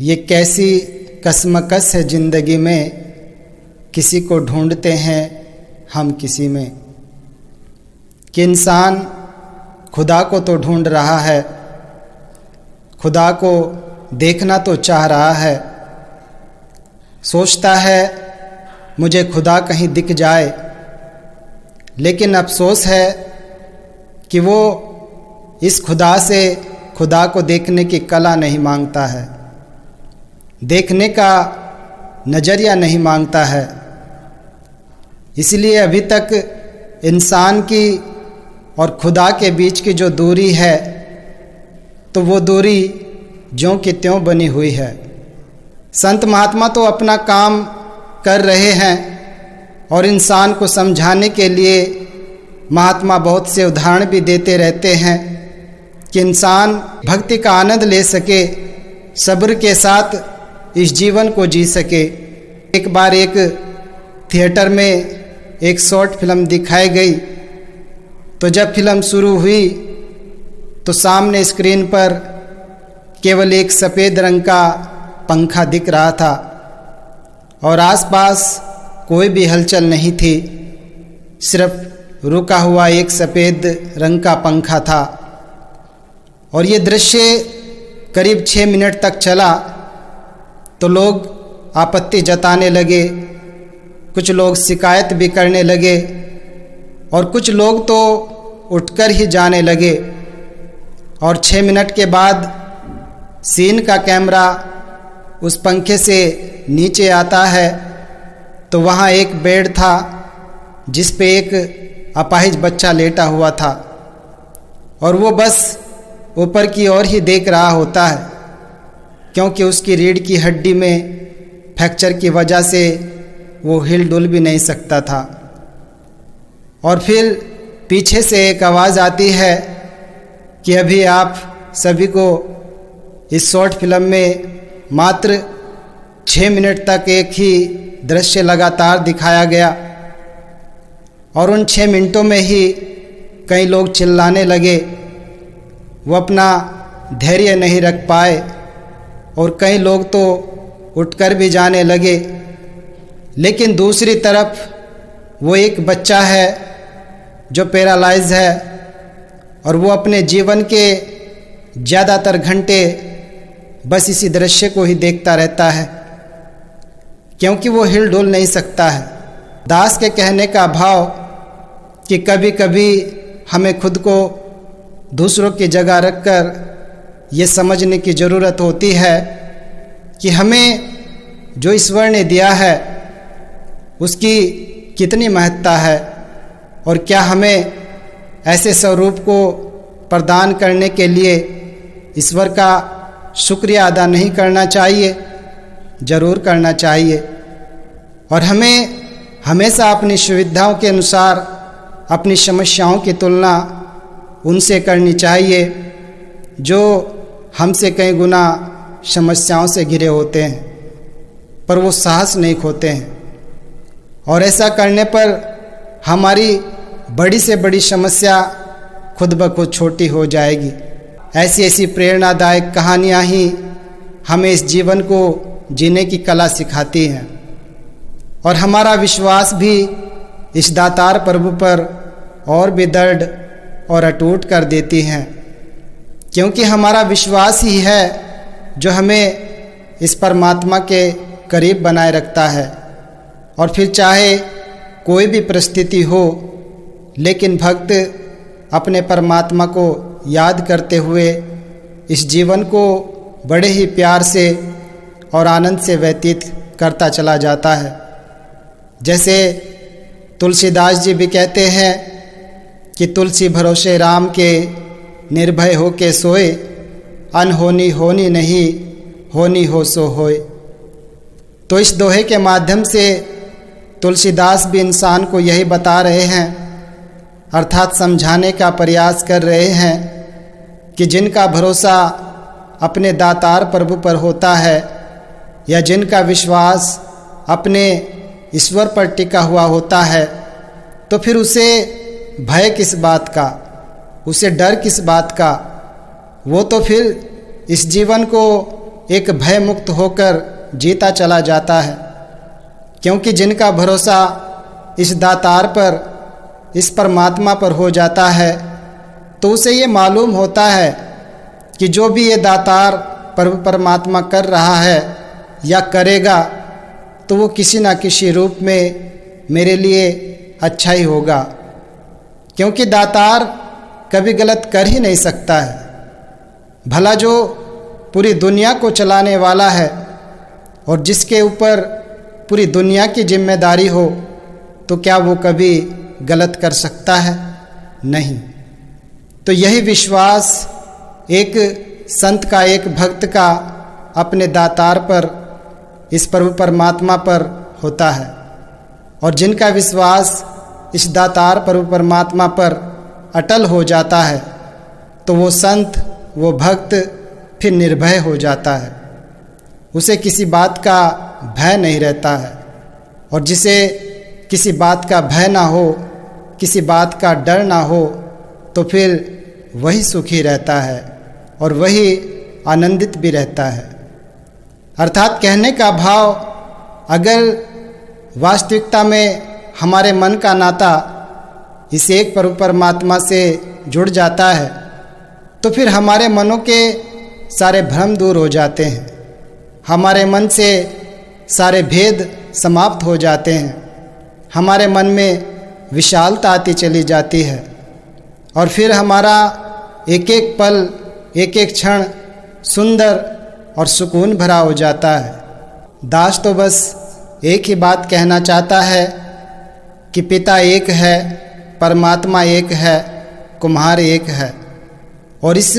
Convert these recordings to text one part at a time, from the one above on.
ये कैसी कसमकस है ज़िंदगी में, किसी को ढूंढते हैं हम किसी में। कि इंसान खुदा को तो ढूंढ रहा है, खुदा को देखना तो चाह रहा है, सोचता है मुझे खुदा कहीं दिख जाए, लेकिन अफसोस है कि वो इस खुदा से खुदा को देखने की कला नहीं मांगता है, देखने का नज़रिया नहीं मांगता है। इसलिए अभी तक इंसान की और खुदा के बीच की जो दूरी है, तो वो दूरी ज्यों की त्यों बनी हुई है। संत महात्मा तो अपना काम कर रहे हैं और इंसान को समझाने के लिए महात्मा बहुत से उदाहरण भी देते रहते हैं कि इंसान भक्ति का आनंद ले सके, सब्र के साथ इस जीवन को जी सके। एक बार एक थिएटर में एक शॉर्ट फिल्म दिखाई गई, तो जब फिल्म शुरू हुई तो सामने स्क्रीन पर केवल एक सफ़ेद रंग का पंखा दिख रहा था और आसपास कोई भी हलचल नहीं थी, सिर्फ रुका हुआ एक सफ़ेद रंग का पंखा था। और ये दृश्य करीब 6 मिनट तक चला तो लोग आपत्ति जताने लगे, कुछ लोग शिकायत भी करने लगे और कुछ लोग तो उठकर ही जाने लगे। और 6 मिनट के बाद सीन का कैमरा उस पंखे से नीचे आता है तो वहाँ एक बेड था जिस पे एक अपाहिज बच्चा लेटा हुआ था और वो बस ऊपर की ओर ही देख रहा होता है, क्योंकि उसकी रीढ़ की हड्डी में फ्रैक्चर की वजह से वो हिल डुल भी नहीं सकता था। और फिर पीछे से एक आवाज़ आती है कि अभी आप सभी को इस शॉर्ट फिल्म में मात्र 6 मिनट तक एक ही दृश्य लगातार दिखाया गया और उन 6 मिनटों में ही कई लोग चिल्लाने लगे, वो अपना धैर्य नहीं रख पाए और कई लोग तो उठकर भी जाने लगे। लेकिन दूसरी तरफ वो एक बच्चा है जो पैरालाइज है और वो अपने जीवन के ज़्यादातर घंटे बस इसी दृश्य को ही देखता रहता है, क्योंकि वो हिल डुल नहीं सकता है। दास के कहने का भाव कि कभी कभी हमें खुद को दूसरों की जगह रखकर ये समझने की ज़रूरत होती है कि हमें जो ईश्वर ने दिया है उसकी कितनी महत्ता है और क्या हमें ऐसे स्वरूप को प्रदान करने के लिए ईश्वर का शुक्रिया अदा नहीं करना चाहिए? ज़रूर करना चाहिए। और हमें हमेशा अपनी सुविधाओं के अनुसार अपनी समस्याओं की तुलना उनसे करनी चाहिए जो हमसे कई गुना समस्याओं से घिरे होते हैं, पर वो साहस नहीं खोते हैं। और ऐसा करने पर हमारी बड़ी से बड़ी समस्या खुद ब खुद छोटी हो जाएगी। ऐसी ऐसी प्रेरणादायक कहानियाँ ही हमें इस जीवन को जीने की कला सिखाती हैं और हमारा विश्वास भी इस दातार प्रभु पर और भी दृढ़ और अटूट कर देती हैं, क्योंकि हमारा विश्वास ही है जो हमें इस परमात्मा के करीब बनाए रखता है। और फिर चाहे कोई भी परिस्थिति हो, लेकिन भक्त अपने परमात्मा को याद करते हुए इस जीवन को बड़े ही प्यार से और आनंद से व्यतीत करता चला जाता है। जैसे तुलसीदास जी भी कहते हैं कि तुलसी भरोसे राम के, निर्भय हो के सोए, अनहोनी होनी नहीं, होनी हो सो होए। तो इस दोहे के माध्यम से तुलसीदास भी इंसान को यही बता रहे हैं, अर्थात समझाने का प्रयास कर रहे हैं कि जिनका भरोसा अपने दातार प्रभु पर होता है या जिनका विश्वास अपने ईश्वर पर टिका हुआ होता है, तो फिर उसे भय किस बात का, उसे डर किस बात का। वो तो फिर इस जीवन को एक भय मुक्त होकर जीता चला जाता है, क्योंकि जिनका भरोसा इस दातार पर, इस परमात्मा पर हो जाता है, तो उसे ये मालूम होता है कि जो भी ये दातार परमात्मा कर रहा है या करेगा, तो वो किसी न किसी रूप में मेरे लिए अच्छा ही होगा, क्योंकि दातार कभी गलत कर ही नहीं सकता है। भला जो पूरी दुनिया को चलाने वाला है और जिसके ऊपर पूरी दुनिया की जिम्मेदारी हो, तो क्या वो कभी गलत कर सकता है? नहीं। तो यही विश्वास एक संत का, एक भक्त का अपने दातार पर, इस प्रभु परमात्मा पर होता है। और जिनका विश्वास इस दातार प्रभु परमात्मा पर अटल हो जाता है, तो वो संत, वो भक्त फिर निर्भय हो जाता है। उसे किसी बात का भय नहीं रहता है। और जिसे किसी बात का भय ना हो, किसी बात का डर ना हो, तो फिर वही सुखी रहता है और वही आनंदित भी रहता है। अर्थात कहने का भाव, अगर वास्तविकता में हमारे मन का नाता इस एक प्रभु परमात्मा से जुड़ जाता है, तो फिर हमारे मनों के सारे भ्रम दूर हो जाते हैं, हमारे मन से सारे भेद समाप्त हो जाते हैं, हमारे मन में विशालता आती चली जाती है, और फिर हमारा एक एक पल, एक एक क्षण सुंदर और सुकून भरा हो जाता है। दास तो बस एक ही बात कहना चाहता है कि पिता एक है, परमात्मा एक है, कुम्हार एक है। और इस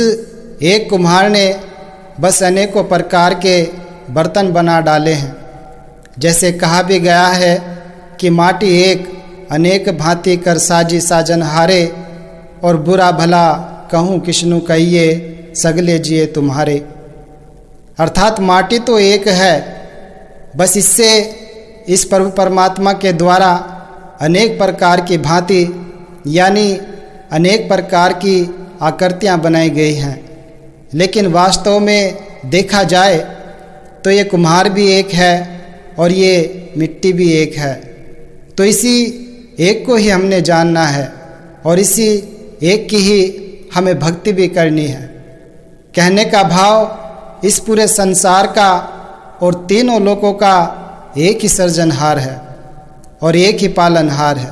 एक कुम्हार ने बस अनेकों प्रकार के बर्तन बना डाले हैं। जैसे कहा भी गया है कि माटी एक, अनेक भांति कर साजी साजन हारे, और बुरा भला कहूँ किष्णु कहिए, सगले जिए तुम्हारे। अर्थात माटी तो एक है, बस इससे, इस प्रभु परमात्मा के द्वारा अनेक प्रकार की भांति, यानी अनेक प्रकार की आकृतियाँ बनाई गई हैं। लेकिन वास्तव में देखा जाए तो ये कुम्हार भी एक है और ये मिट्टी भी एक है। तो इसी एक को ही हमने जानना है और इसी एक की ही हमें भक्ति भी करनी है। कहने का भाव, इस पूरे संसार का और तीनों लोकों का एक ही सर्जनहार है और एक ही पालनहार है।